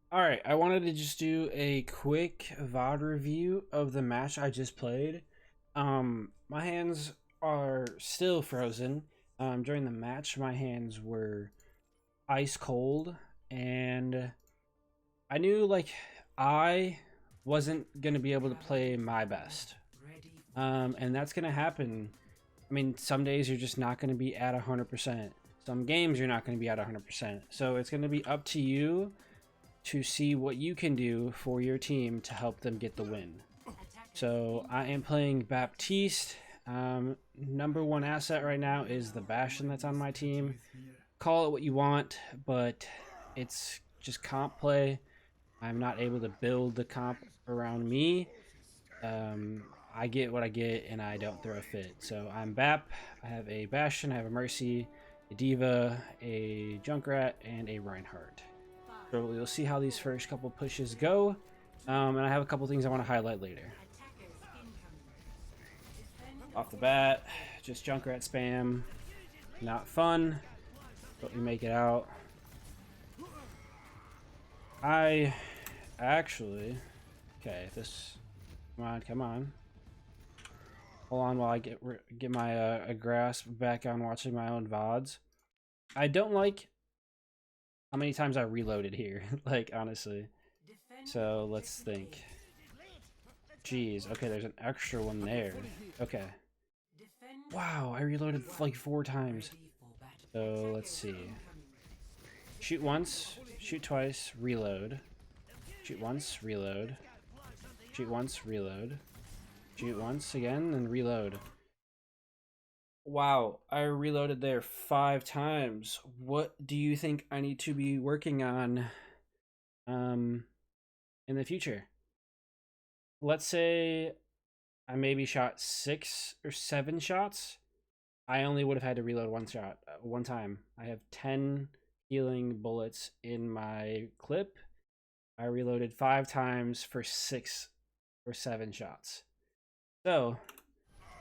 Alright, I wanted to just do a quick VOD review of the match I just played. My hands are still frozen. During the match, my hands were ice cold, and I knew, like, I wasn't going to be able to play my best. And that's going to happen. I mean, some days you're just not going to be at 100%. Some games you're not going to be at 100%. So it's going to be up to you to see what you can do for your team to help them get the win. So I am playing Baptiste. Number one asset right now is the Bastion that's on my team. Call it what you want, but it's just comp play. I'm not able to build the comp around me. I get what I get, and I don't throw a fit. So I'm Bap. I have a Bastion, I have a Mercy, a Diva, a Junkrat, and a Reinhardt. So we'll see how these first couple pushes go. And I have a couple things I want to highlight later. Off the bat, just Junkrat spam. Not fun, but we make it out. I actually... Okay, this... Come on. Hold on while I get my a grasp back on watching my own VODs. I don't like how many times I reloaded here, like, honestly. So, let's think. Jeez, okay, there's an extra one there. Okay. Wow, I reloaded like 4 times. So, let's see. Shoot once, shoot twice, reload. Shoot once, reload. Shoot once, reload. Shoot once again, and reload. Wow, I reloaded there 5 times. What do you think I need to be working on in the future? Let's say I maybe shot 6 or 7 shots. I only would have had to reload one shot, one time. I have 10 healing bullets in my clip. I reloaded 5 times for 6 or 7 shots. So,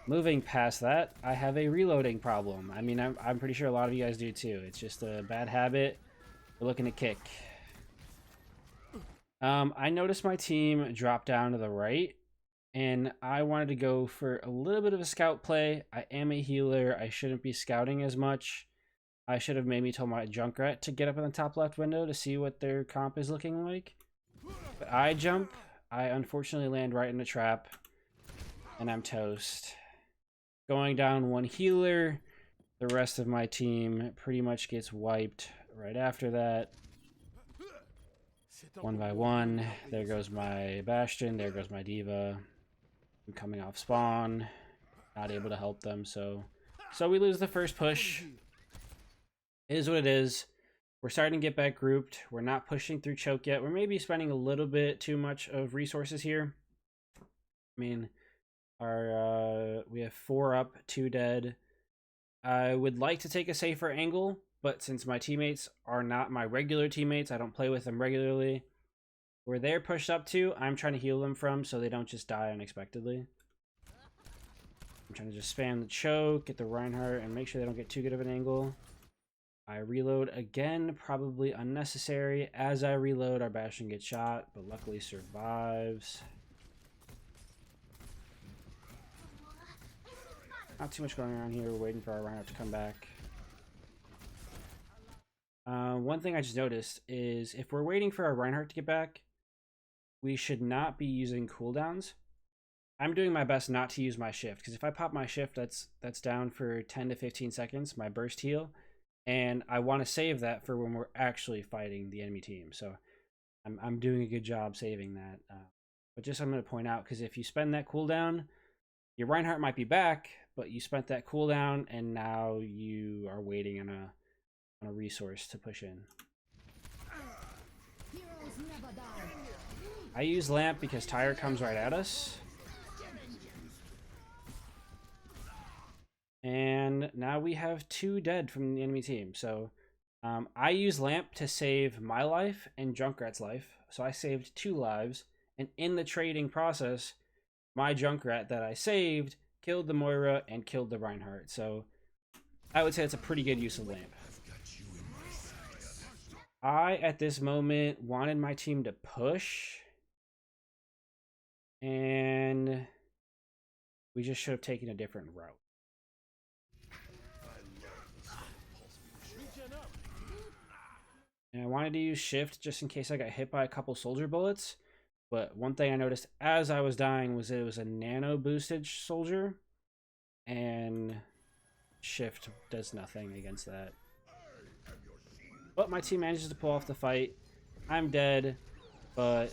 moving past that, I have a reloading problem. I mean, I'm pretty sure a lot of you guys do too. It's just a bad habit. We're looking to kick. I noticed my team drop down to the right, and I wanted to go for a little bit of a scout play. I am a healer. I shouldn't be scouting as much. I should have maybe told my Junkrat to get up in the top left window to see what their comp is looking like. But I jump. I unfortunately land right in the trap, and I'm toast. Going down one healer. The rest of my team pretty much gets wiped right after that. One by one. There goes my Bastion. There goes my Diva. I'm coming off spawn. Not able to help them, so we lose the first push. It is what it is. We're starting to get back grouped. We're not pushing through choke yet. We're maybe spending a little bit too much of resources here. I mean, we have 4 up, 2 dead. I would like to take a safer angle, but since my teammates are not my regular teammates, I don't play with them regularly. Where they're pushed up to, I'm trying to heal them from so they don't just die unexpectedly. I'm trying to just spam the choke, get the Reinhardt, and make sure they don't get too good of an angle. I reload again, probably unnecessary. As I reload, our Bastion gets shot, but luckily survives. Not too much going on here. We're waiting for our Reinhardt to come back. One thing I just noticed is if we're waiting for our Reinhardt to get back, we should not be using cooldowns. I'm doing my best not to use my shift, because if I pop my shift, that's down for 10 to 15 seconds, my burst heal, and I want to save that for when we're actually fighting the enemy team. So I'm doing a good job saving that. But just I'm going to point out, because if you spend that cooldown, your Reinhardt might be back, but you spent that cooldown, and now you are waiting on a resource to push in. I use Lamp because Tire comes right at us. And now we have 2 dead from the enemy team. So I use Lamp to save my life and Junkrat's life. So I saved 2 lives. And in the trading process, my Junkrat that I saved killed the Moira and killed the Reinhardt. So I would say it's a pretty good use of Lamp. I, at this moment, wanted my team to push. And we just should have taken a different route. And I wanted to use shift just in case I got hit by a couple soldier bullets. But one thing I noticed as I was dying was it was a nano boosted soldier. And shift does nothing against that. But my team manages to pull off the fight. I'm dead, but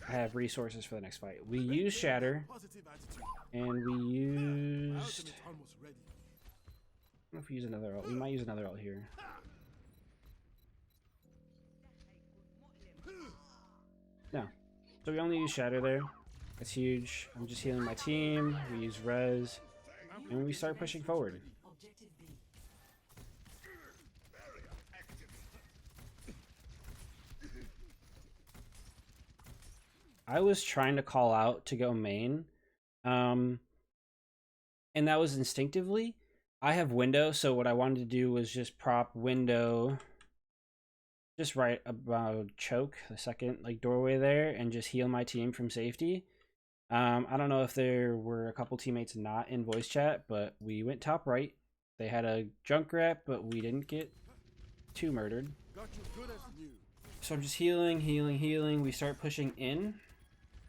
I have resources for the next fight. We used Shatter. And we used... I don't know if we use another ult. We might use another ult here. No. So we only use Shatter there. That's huge. I'm just healing my team. We use Res. And we start pushing forward. I was trying to call out to go main. And that was instinctively. I have window, so what I wanted to do was just prop window just right about choke, the second like doorway there, and just heal my team from safety. I don't know if there were a couple teammates not in voice chat, but we went top right. They had a junk wrap, but we didn't get too murdered. So I'm just healing. We start pushing in.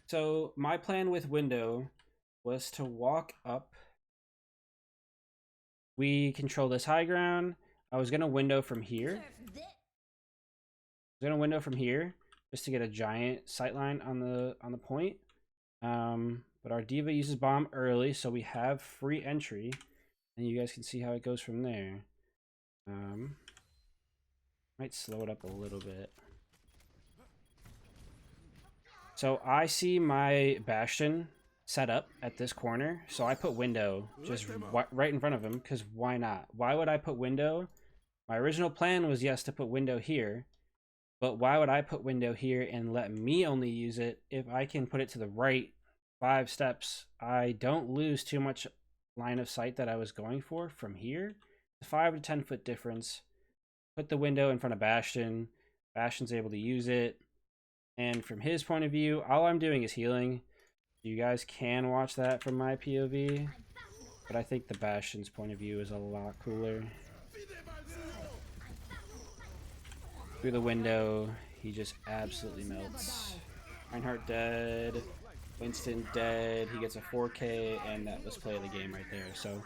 So my plan with window was to walk up. We control this high ground. I was gonna window from here. Just to get a giant sightline on the point. But our diva uses bomb early, so we have free entry, and you guys can see how it goes from there. Might slow it up a little bit. So I see my Bastion set up at this corner, so I put window just right in front of him, because why not? Why would I put window? My original plan was, yes, to put window here, but why would I put window here and let me only use it if I can put it to the right 5 steps? I don't lose too much line of sight that I was going for from here. The 5 to 10 foot difference. Put the window in front of Bastion. Bastion's able to use it. And from his point of view, all I'm doing is healing. You guys can watch that from my POV, but I think the Bastion's point of view is a lot cooler. Through the window, he just absolutely melts. Reinhardt dead. Winston dead. He gets a 4K, and that was play of the game right there. So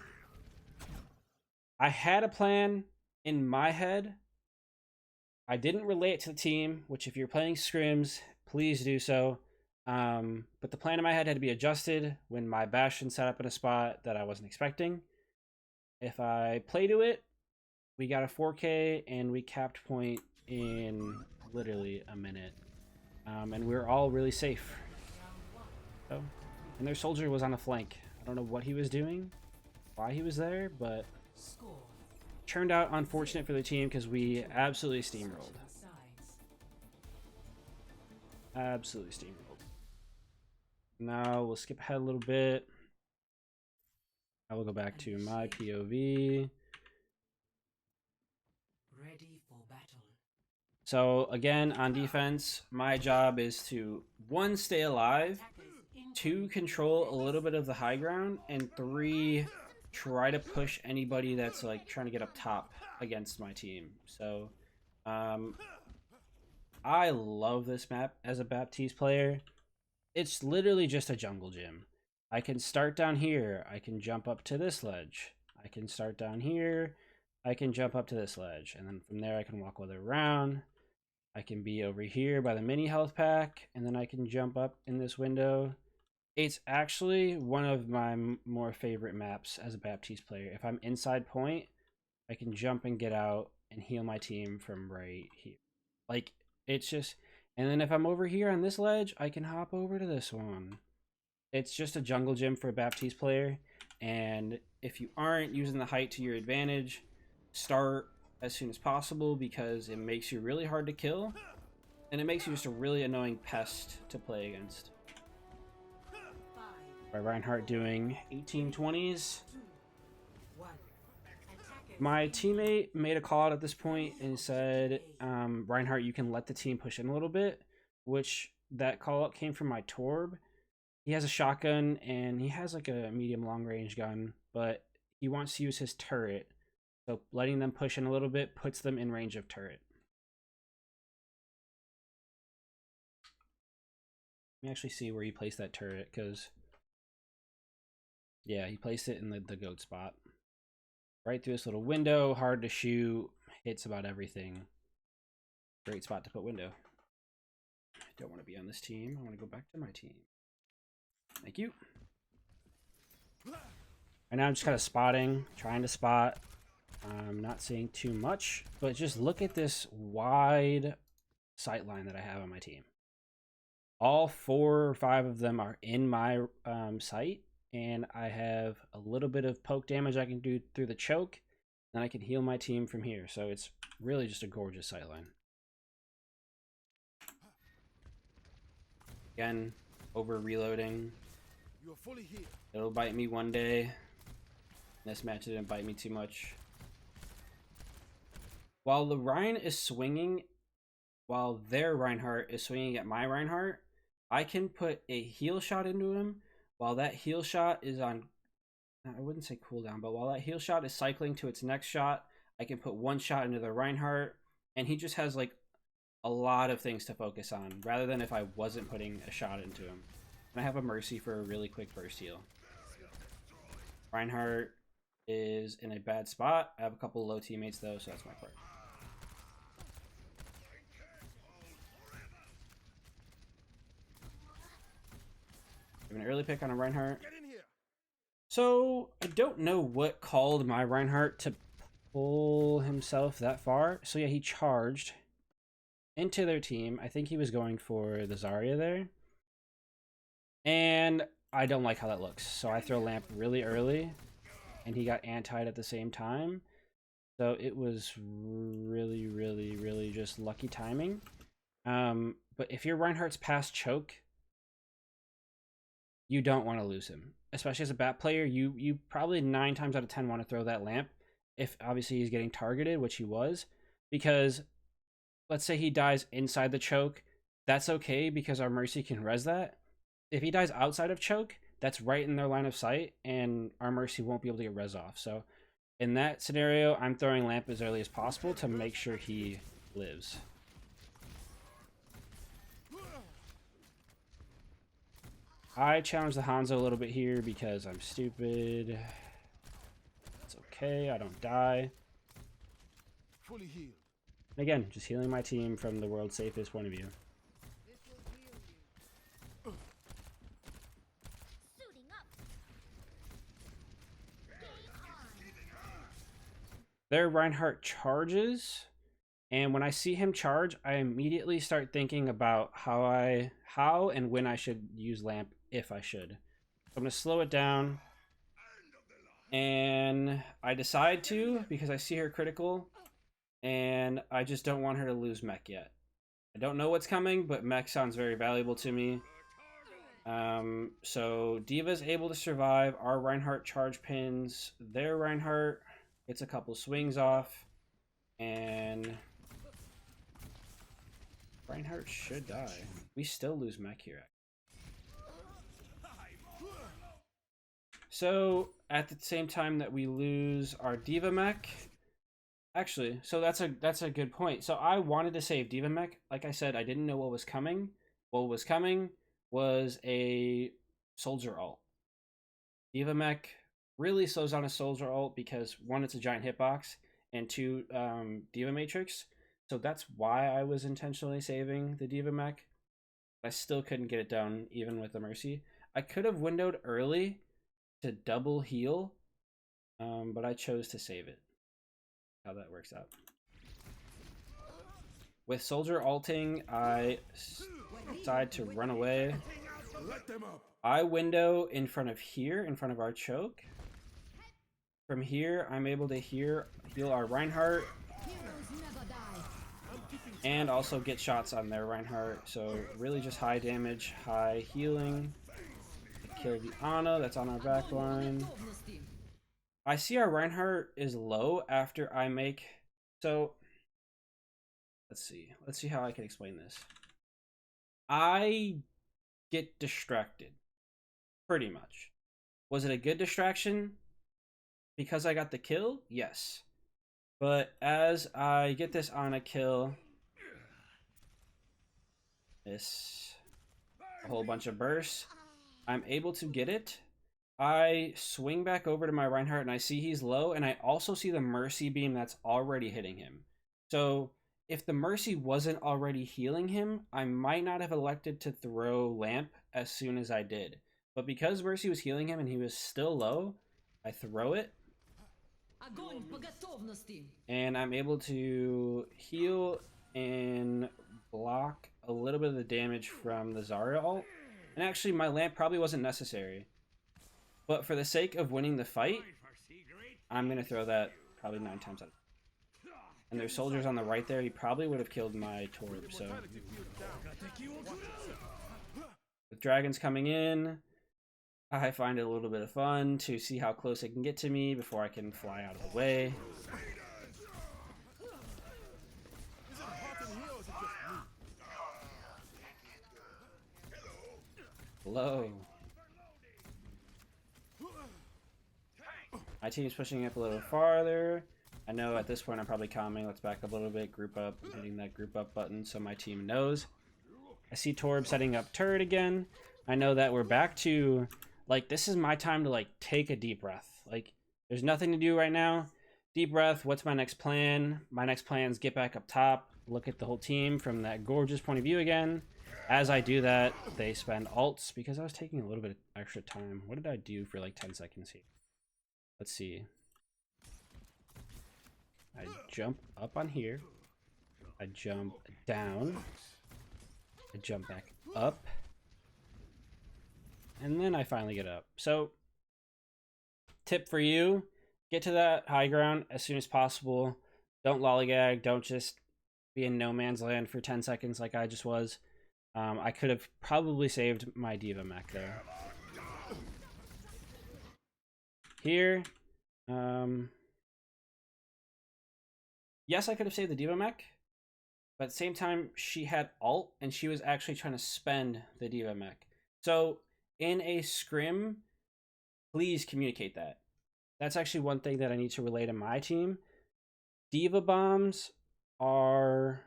I had a plan in my head. I didn't relay it to the team, which if you're playing scrims, please do so. But the plan in my head had to be adjusted when my Bastion set up in a spot that I wasn't expecting. If I play to it, we got a 4K and we capped point in literally a minute. And we're all really safe. So, and their soldier was on a flank. I don't know what he was doing, why he was there, but turned out unfortunate for the team because we absolutely steamrolled. Absolutely steamrolled. Now we'll skip ahead a little bit. I will go back to my POV. Ready for battle. So again, on defense, my job is to 1, stay alive, 2, control a little bit of the high ground, and 3, try to push anybody that's like trying to get up top against my team. So I love this map as a Baptiste player. It's literally just a jungle gym. I can start down here, I can jump up to this ledge, I can start down here, I can jump up to this ledge, and then from there I can walk all the way around. I can be over here by the mini health pack, and then I can jump up in this window. It's actually one of my more favorite maps as a Baptiste player. If I'm inside point, I can jump and get out and heal my team from right here. Like, it's just... And then if I'm over here on this ledge, I can hop over to this one. It's just a jungle gym for a Baptiste player. And if you aren't using the height to your advantage, start as soon as possible, because it makes you really hard to kill. And it makes you just a really annoying pest to play against. By Reinhardt doing 1820s. My teammate made a call out at this point and said, Reinhardt, you can let the team push in a little bit, which that call out came from my Torb. He has a shotgun and he has like a medium long range gun, but he wants to use his turret. So letting them push in a little bit puts them in range of turret. Let me actually see where he placed that turret, because yeah, he placed it in the goat spot. Right through this little window, hard to shoot, hits about everything. Great spot to put window. I don't want to be on this team. I want to go back to my team. Thank you. And now I'm just kind of spotting, trying to spot. I'm not seeing too much, but just look at this wide sight line that I have on my team. All 4 or 5 of them are in my sight, and I have a little bit of poke damage I can do through the choke, and I can heal my team from here. So it's really just a gorgeous sight line. Again, over reloading. You're fully healed. It'll bite me one day. This match didn't bite me too much. While the Ryan is swinging, while their Reinhardt is swinging at my Reinhardt, I can put a heal shot into him. While that heal shot is on, I wouldn't say cooldown, but while that heal shot is cycling to its next shot, I can put one shot into the Reinhardt, and he just has like a lot of things to focus on, rather than if I wasn't putting a shot into him. And I have a Mercy for a really quick burst heal. Reinhardt is in a bad spot. I have a couple low teammates though, so that's my part. An early pick on a Reinhardt. So I don't know what called my Reinhardt to pull himself that far. So yeah, he charged into their team. I think he was going for the Zarya there. And I don't like how that looks. So I throw Lamp really early, and he got antied at the same time. So it was really, really, really just lucky timing. But if your Reinhardt's past choke, you don't want to lose him. Especially as a bat player, you probably 9 times out of 10 want to throw that lamp, if obviously he's getting targeted, which he was. Because let's say he dies inside the choke, that's okay because our Mercy can res that. If he dies outside of choke, that's right in their line of sight, and our Mercy won't be able to get res off. So in that scenario, I'm throwing lamp as early as possible to make sure he lives. I challenge the Hanzo a little bit here because I'm stupid. It's okay, I don't die. Fully healed. And again, just healing my team from the world's safest point of view. Their Reinhardt charges, and when I see him charge, I immediately start thinking about how and when I should use lamp, if I should. So I'm gonna slow it down, and I decide to because I see her critical, and I just don't want her to lose mech yet. I don't know what's coming, but mech sounds very valuable to me. So D.Va's able to survive. Our Reinhardt charge pins their Reinhardt. Gets a couple swings off, and Reinhardt should die. We still lose mech here. So at the same time that we lose our D.Va mech, actually, so that's a good point. So I wanted to save D.Va mech. Like I said, I didn't know what was coming. What was coming was a soldier ult. D.Va mech really slows down a soldier ult because 1, it's a giant hitbox, and 2, D.Va matrix. So that's why I was intentionally saving the D.Va mech. I still couldn't get it done even with the Mercy. I could have windowed early to double heal, but I chose to save it. How that works out. With soldier ulting, I decide to run away. I window in front of here, in front of our choke. From here, I'm able to heal our Reinhardt, and also get shots on their Reinhardt. So really just high damage, high healing. Kill the Ana that's on our back line. I see our Reinhardt is low after I make... So, let's see. Let's see how I can explain this. I get distracted, pretty much. Was it a good distraction? Because I got the kill? Yes. But as I get this on a kill, a whole bunch of bursts, I'm able to get it. I swing back over to my Reinhardt and I see he's low, and I also see the Mercy beam that's already hitting him. So if the Mercy wasn't already healing him, I might not have elected to throw Lamp as soon as I did. But because Mercy was healing him and he was still low, I throw it. And I'm able to heal and block a little bit of the damage from the Zarya ult. And actually, my Lamp probably wasn't necessary. But for the sake of winning the fight, I'm going to throw that probably 9 times out of 10. And there's soldiers on the right there. He probably would have killed my Torb. So with dragons coming in, I find it a little bit of fun to see how close it can get to me before I can fly out of the way. Hello. My team's pushing up a little farther. I know at this point I'm probably calming. Let's back up a little bit. Group up. I'm hitting that group up button so my team knows. I see Torb setting up turret again. I know that we're back to, like, this is my time to, like, take a deep breath. Like, there's nothing to do right now. Deep breath. What's my next plan? My next plan is get back up top, look at the whole team from that gorgeous point of view again. As I do that, they spend ults because I was taking a little bit of extra time. What did I do for, like, 10 seconds here? Let's see. I jump up on here. I jump down. I jump back up. And then I finally get up. So, tip for you, get to that high ground as soon as possible. Don't lollygag. Don't just be in no man's land for 10 seconds like I just was. I could have probably saved my D.Va mech there. Here, yes, I could have saved the D.Va mech, but at the same time, she had ult, and she was actually trying to spend the D.Va mech. So, in a scrim, please communicate that. That's actually one thing that I need to relay to my team. D.Va bombs are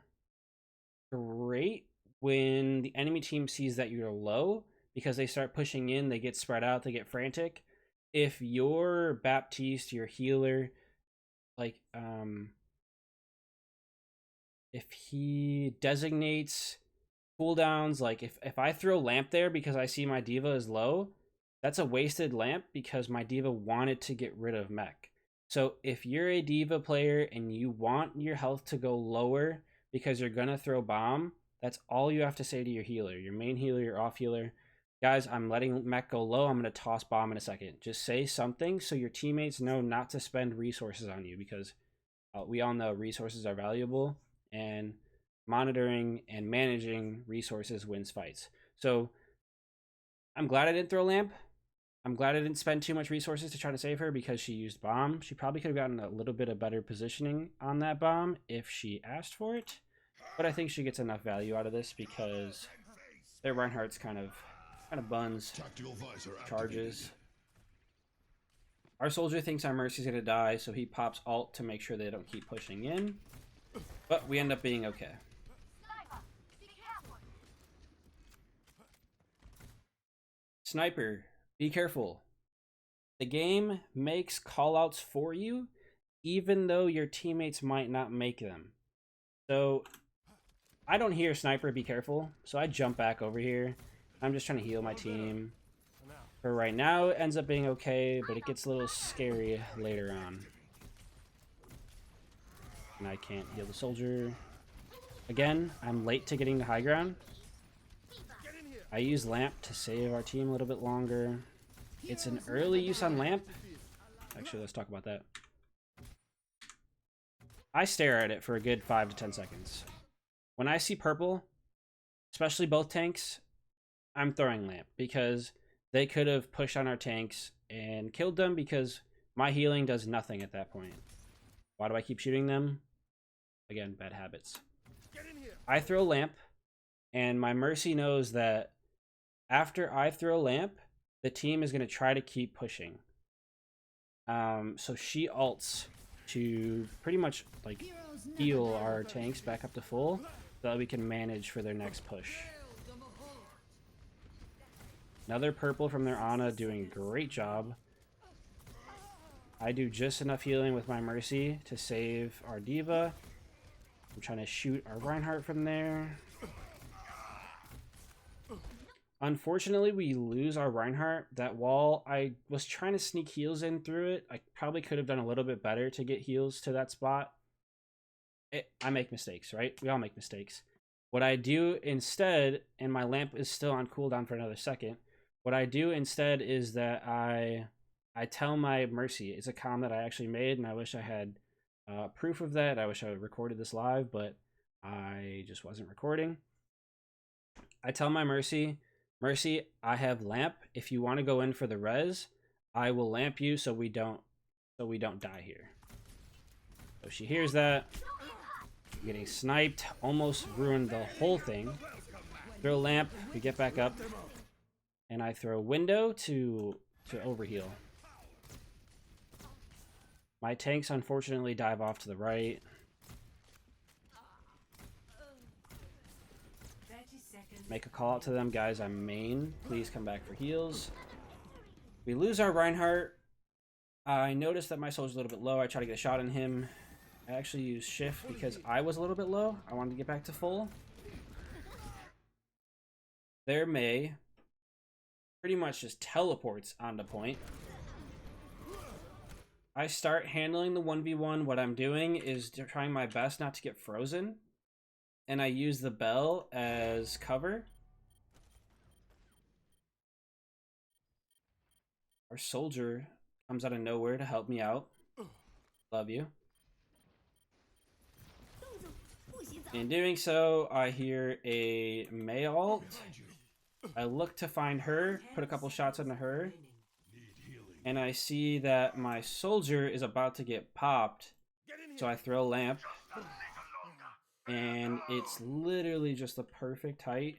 great when the enemy team sees that you're low, because they start pushing in, they get spread out, they get frantic. If your Baptiste, your healer, like, if he designates cooldowns, like if I throw Lamp there because I see my D.Va is low, that's a wasted Lamp because my D.Va wanted to get rid of mech. So if you're a D.Va player and you want your health to go lower because you're gonna throw bomb, that's all you have to say to your healer, your main healer, your off healer. Guys, I'm letting mech go low. I'm going to toss bomb in a second. Just say something so your teammates know not to spend resources on you, because we all know resources are valuable, and monitoring and managing resources wins fights. So I'm glad I didn't throw Lamp. I'm glad I didn't spend too much resources to try to save her because she used bomb. She probably could have gotten a little bit of better positioning on that bomb if she asked for it. But I think she gets enough value out of this because their Reinhardt's kind of buns charges. Our soldier thinks our Mercy's gonna die, so he pops ult to make sure they don't keep pushing in. But we end up being okay. Sniper, be careful. The game makes callouts for you, even though your teammates might not make them. So I don't hear Sniper, be careful, so I jump back over here. I'm just trying to heal my team. For right now, it ends up being okay, but it gets a little scary later on. And I can't heal the soldier. Again, I'm late to getting to high ground. I use Lamp to save our team a little bit longer. It's an early use on Lamp. Actually, let's talk about that. I stare at it for a good 5 to 10 seconds. When I see purple, especially both tanks, I'm throwing Lamp because they could have pushed on our tanks and killed them, because My healing does nothing at that point. Why do I keep shooting them? Again, bad habits. I throw lamp, and my Mercy knows that after I throw lamp, the team is going to try to keep pushing. So she ults to pretty much like heal our tanks back up to full so that we can manage for their next push. Another purple from their Ana doing a great job. I do just enough healing with my Mercy to save our Diva. I'm trying to shoot our Reinhardt from there. Unfortunately, we lose our Reinhardt. That wall, I was trying to sneak heals in through it. I probably could have done a little bit better to get heals to that spot. I make mistakes, right? We all make mistakes. What I do instead, and my lamp is still on cooldown for another second, what I do instead is that I tell my Mercy, it's a comm that I actually made, and I wish I had proof of that. I wish I had recorded this live, but I just wasn't recording. I tell my Mercy, I have lamp. If you want to go in for the res, I will lamp you so we don't die here. So she hears that. I'm getting sniped, almost ruined the whole thing. Throw lamp, we get back up, and I throw window to overheal. My tanks unfortunately dive off to the right. Make a call out to them, guys. I'm main. Please come back for heals. We lose our Reinhardt. I noticed that my soul's a little bit low. I try to get a shot on him. I actually used shift because I was a little bit low. I wanted to get back to full. Their Mei pretty much just teleports onto point. I start handling the 1v1. What I'm doing is trying my best not to get frozen. And I use the bell as cover. Our soldier comes out of nowhere to help me out. Love you. In doing so, I hear a Mei ult. I look to find her, put a couple shots into her, and I see that my soldier is about to get popped. So I throw a lamp, and it's literally just the perfect height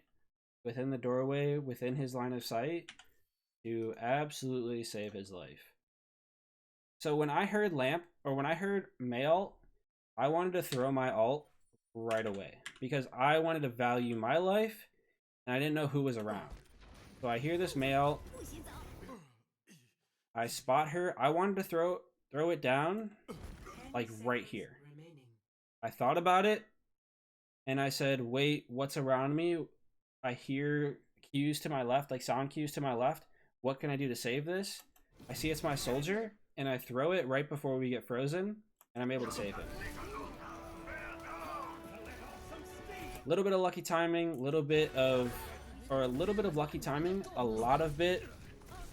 within the doorway, within his line of sight, to absolutely save his life. So when I heard lamp, or when I heard Mei ult, I wanted to throw my ult right away because I wanted to value my life and I didn't know who was around. So I hear this Mei ult, I spot her. I wanted to throw it down like right here. I thought about it and I said, wait, what's around me? I hear cues to my left, like sound cues to my left. What can I do to save this? I see it's my soldier and I throw it right before we get frozen and I'm able to save it. A little bit of lucky timing, a little bit of lucky timing, a lot of bit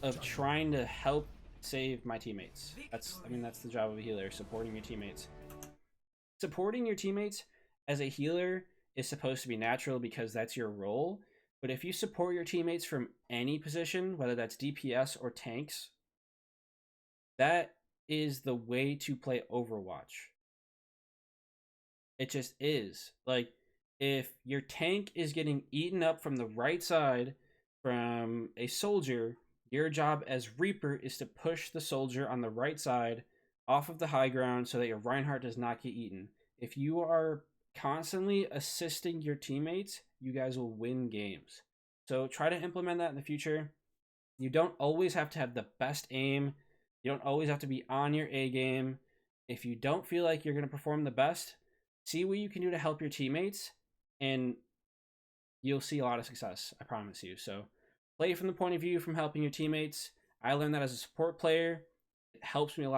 of trying to help save my teammates. That's the job of a healer, supporting your teammates. Supporting your teammates as a healer is supposed to be natural because that's your role. But if you support your teammates from any position, whether that's DPS or tanks, that is the way to play Overwatch. It just is. Like, if your tank is getting eaten up from the right side from a soldier, your job as Reaper is to push the soldier on the right side off of the high ground so that your Reinhardt does not get eaten. If you are constantly assisting your teammates, you guys will win games. So try to implement that in the future. You don't always have to have the best aim. You don't always have to be on your A game. If you don't feel like you're going to perform the best, see what you can do to help your teammates, and you'll see a lot of success, I promise you. So play from the point of view from helping your teammates. I learned that as a support player. It helps me a lot.